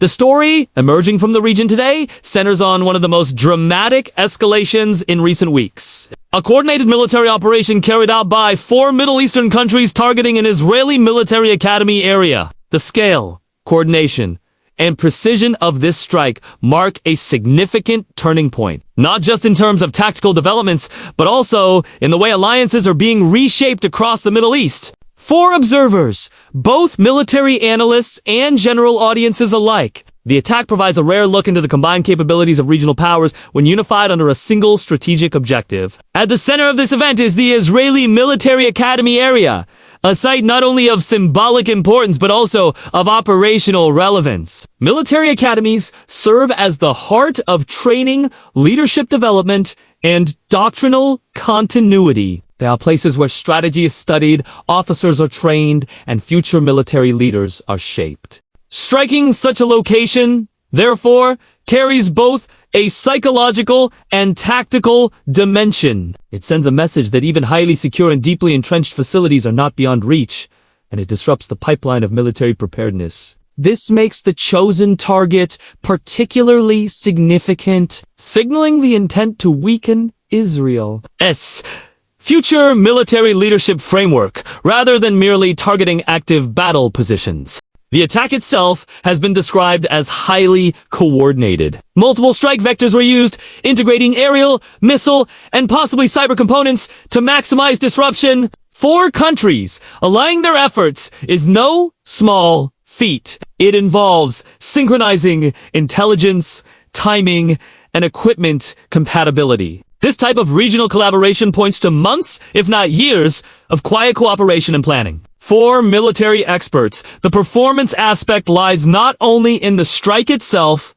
The story, emerging from the region today, centers on one of the most dramatic escalations in recent weeks. A coordinated military operation carried out by 4 Middle Eastern countries targeting an Israeli military academy area. The scale, coordination, and precision of this strike mark a significant turning point, not just in terms of tactical developments, but also in the way alliances are being reshaped across the Middle East. For observers, both military analysts and general audiences alike, the attack provides a rare look into the combined capabilities of regional powers when unified under a single strategic objective. At the center of this event is the Israeli Military Academy area, a site not only of symbolic importance but also of operational relevance. Military academies serve as the heart of training, leadership development, and doctrinal continuity. They are places where strategy is studied, officers are trained, and future military leaders are shaped. Striking such a location, therefore, carries both a psychological and tactical dimension. It sends a message that even highly secure and deeply entrenched facilities are not beyond reach, and it disrupts the pipeline of military preparedness. This makes the chosen target particularly significant, signaling the intent to weaken Israel's future military leadership framework, rather than merely targeting active battle positions. The attack itself has been described as highly coordinated. Multiple strike vectors were used, integrating aerial, missile, and possibly cyber components to maximize disruption. 4 countries allying their efforts is no small feat. It involves synchronizing intelligence, timing, and equipment compatibility. This type of regional collaboration points to months, if not years, of quiet cooperation and planning. For military experts, the performance aspect lies not only in the strike itself,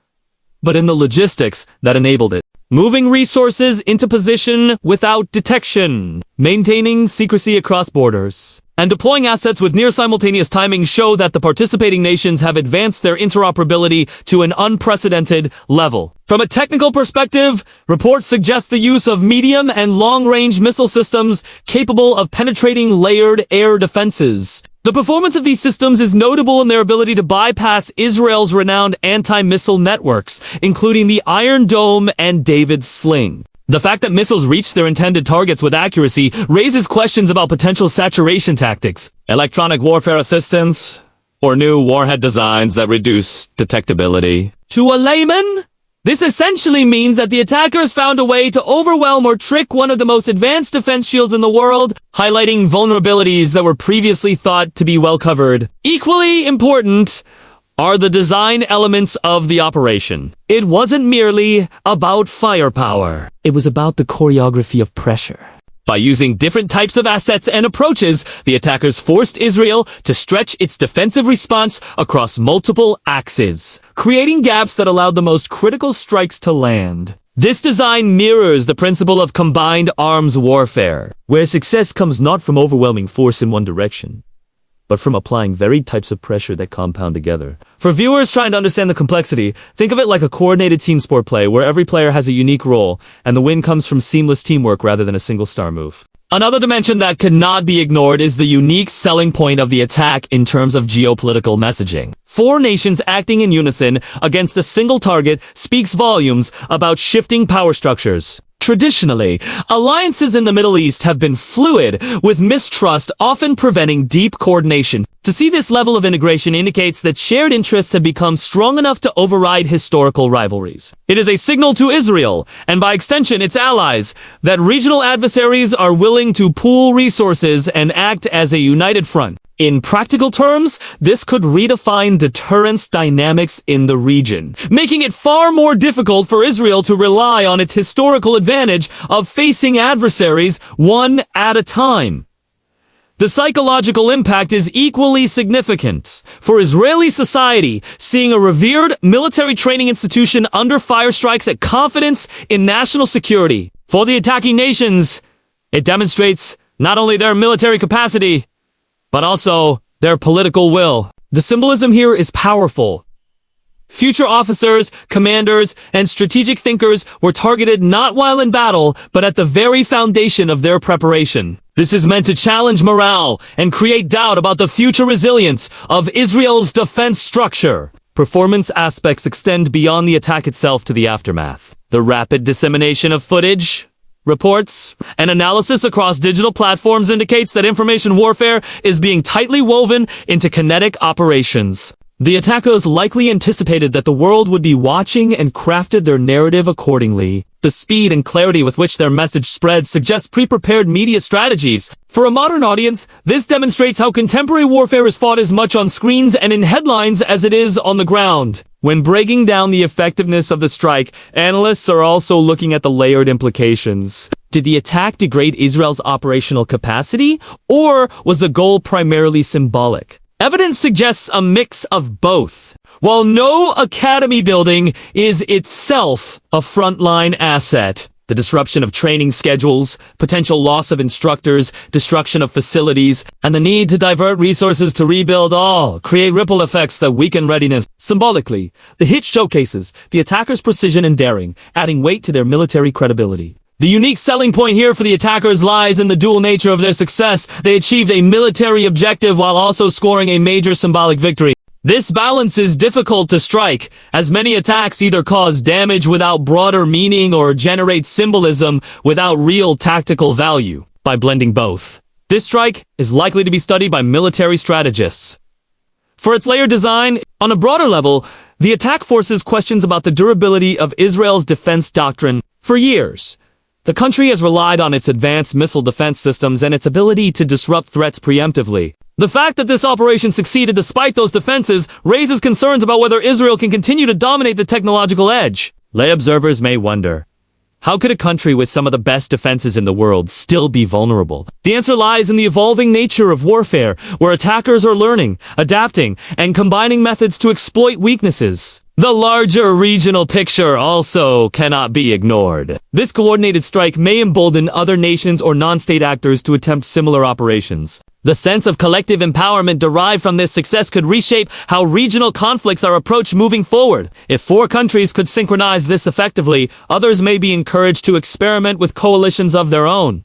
but in the logistics that enabled it. Moving resources into position without detection, maintaining secrecy across borders, and deploying assets with near-simultaneous timing show that the participating nations have advanced their interoperability to an unprecedented level. From a technical perspective, reports suggest the use of medium and long-range missile systems capable of penetrating layered air defenses. The performance of these systems is notable in their ability to bypass Israel's renowned anti-missile networks, including the Iron Dome and David's Sling. The fact that missiles reach their intended targets with accuracy raises questions about potential saturation tactics, electronic warfare assistance, or new warhead designs that reduce detectability. To a layman, this essentially means that the attackers found a way to overwhelm or trick one of the most advanced defense shields in the world, highlighting vulnerabilities that were previously thought to be well covered. Equally important are the design elements of the operation. It wasn't merely about firepower. It was about the choreography of pressure. By using different types of assets and approaches, the attackers forced Israel to stretch its defensive response across multiple axes, creating gaps that allowed the most critical strikes to land. This design mirrors the principle of combined arms warfare, where success comes not from overwhelming force in one direction, but from applying varied types of pressure that compound together. For viewers trying to understand the complexity, think of it like a coordinated team sport play where every player has a unique role, and the win comes from seamless teamwork rather than a single star move. Another dimension that could not be ignored is the unique selling point of the attack in terms of geopolitical messaging. 4 nations acting in unison against a single target speaks volumes about shifting power structures. Traditionally, alliances in the Middle East have been fluid, with mistrust often preventing deep coordination. To see this level of integration indicates that shared interests have become strong enough to override historical rivalries. It is a signal to Israel, and by extension its allies, that regional adversaries are willing to pool resources and act as a united front. In practical terms, this could redefine deterrence dynamics in the region, making it far more difficult for Israel to rely on its historical advantage of facing adversaries one at a time. The psychological impact is equally significant. For Israeli society, seeing a revered military training institution under fire strikes at confidence in national security. For the attacking nations, it demonstrates not only their military capacity, but also their political will. The symbolism here is powerful. Future officers, commanders, and strategic thinkers were targeted not while in battle, but at the very foundation of their preparation. This is meant to challenge morale and create doubt about the future resilience of Israel's defense structure. Performance aspects extend beyond the attack itself to the aftermath. The rapid dissemination of footage, reports, and analysis across digital platforms indicates that information warfare is being tightly woven into kinetic operations. The attackers likely anticipated that the world would be watching and crafted their narrative accordingly. The speed and clarity with which their message spreads suggest pre-prepared media strategies. For a modern audience, this demonstrates how contemporary warfare is fought as much on screens and in headlines as it is on the ground. When breaking down the effectiveness of the strike, analysts are also looking at the layered implications. Did the attack degrade Israel's operational capacity, or was the goal primarily symbolic? Evidence suggests a mix of both. While no academy building is itself a frontline asset, the disruption of training schedules, potential loss of instructors, destruction of facilities, and the need to divert resources to rebuild all create ripple effects that weaken readiness. Symbolically, the hit showcases the attackers' precision and daring, adding weight to their military credibility. The unique selling point here for the attackers lies in the dual nature of their success. They achieved a military objective while also scoring a major symbolic victory. This balance is difficult to strike, as many attacks either cause damage without broader meaning or generate symbolism without real tactical value. By blending both, this strike is likely to be studied by military strategists. For its layered design, on a broader level, the attack forces questions about the durability of Israel's defense doctrine. For years, the country has relied on its advanced missile defense systems and its ability to disrupt threats preemptively. The fact that this operation succeeded despite those defenses raises concerns about whether Israel can continue to dominate the technological edge. Lay observers may wonder, how could a country with some of the best defenses in the world still be vulnerable? The answer lies in the evolving nature of warfare, where attackers are learning, adapting, and combining methods to exploit weaknesses. The larger regional picture also cannot be ignored. This coordinated strike may embolden other nations or non-state actors to attempt similar operations. The sense of collective empowerment derived from this success could reshape how regional conflicts are approached moving forward. If 4 countries could synchronize this effectively, others may be encouraged to experiment with coalitions of their own,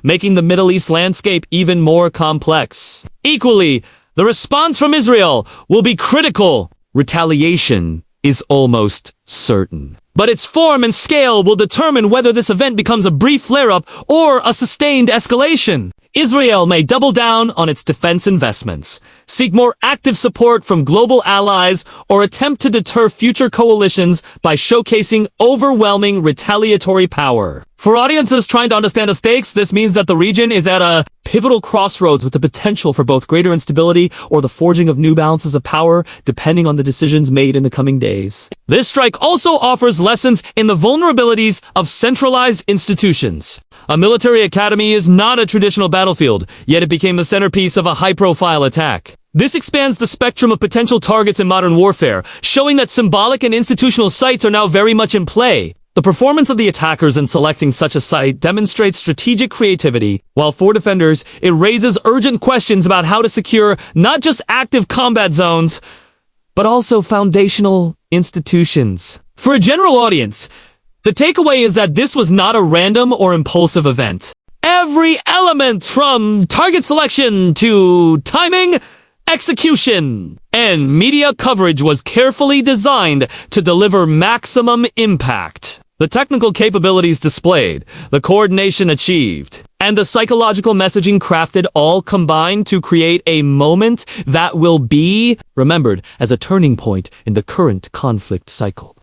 making the Middle East landscape even more complex. Equally, the response from Israel will be critical. Retaliation is almost certain, but its form and scale will determine whether this event becomes a brief flare-up or a sustained escalation. Israel may double down on its defense investments, seek more active support from global allies, or attempt to deter future coalitions by showcasing overwhelming retaliatory power. For audiences trying to understand the stakes, this means that the region is at a pivotal crossroads with the potential for both greater instability or the forging of new balances of power, depending on the decisions made in the coming days. This strike also offers lessons in the vulnerabilities of centralized institutions. A military academy is not a traditional battlefield, yet it became the centerpiece of a high-profile attack. This expands the spectrum of potential targets in modern warfare, showing that symbolic and institutional sites are now very much in play. The performance of the attackers in selecting such a site demonstrates strategic creativity, while for defenders, it raises urgent questions about how to secure not just active combat zones, but also foundational institutions. For a general audience, the takeaway is that this was not a random or impulsive event. Every element from target selection to timing, execution, and media coverage was carefully designed to deliver maximum impact. The technical capabilities displayed, the coordination achieved, and the psychological messaging crafted all combined to create a moment that will be remembered as a turning point in the current conflict cycle.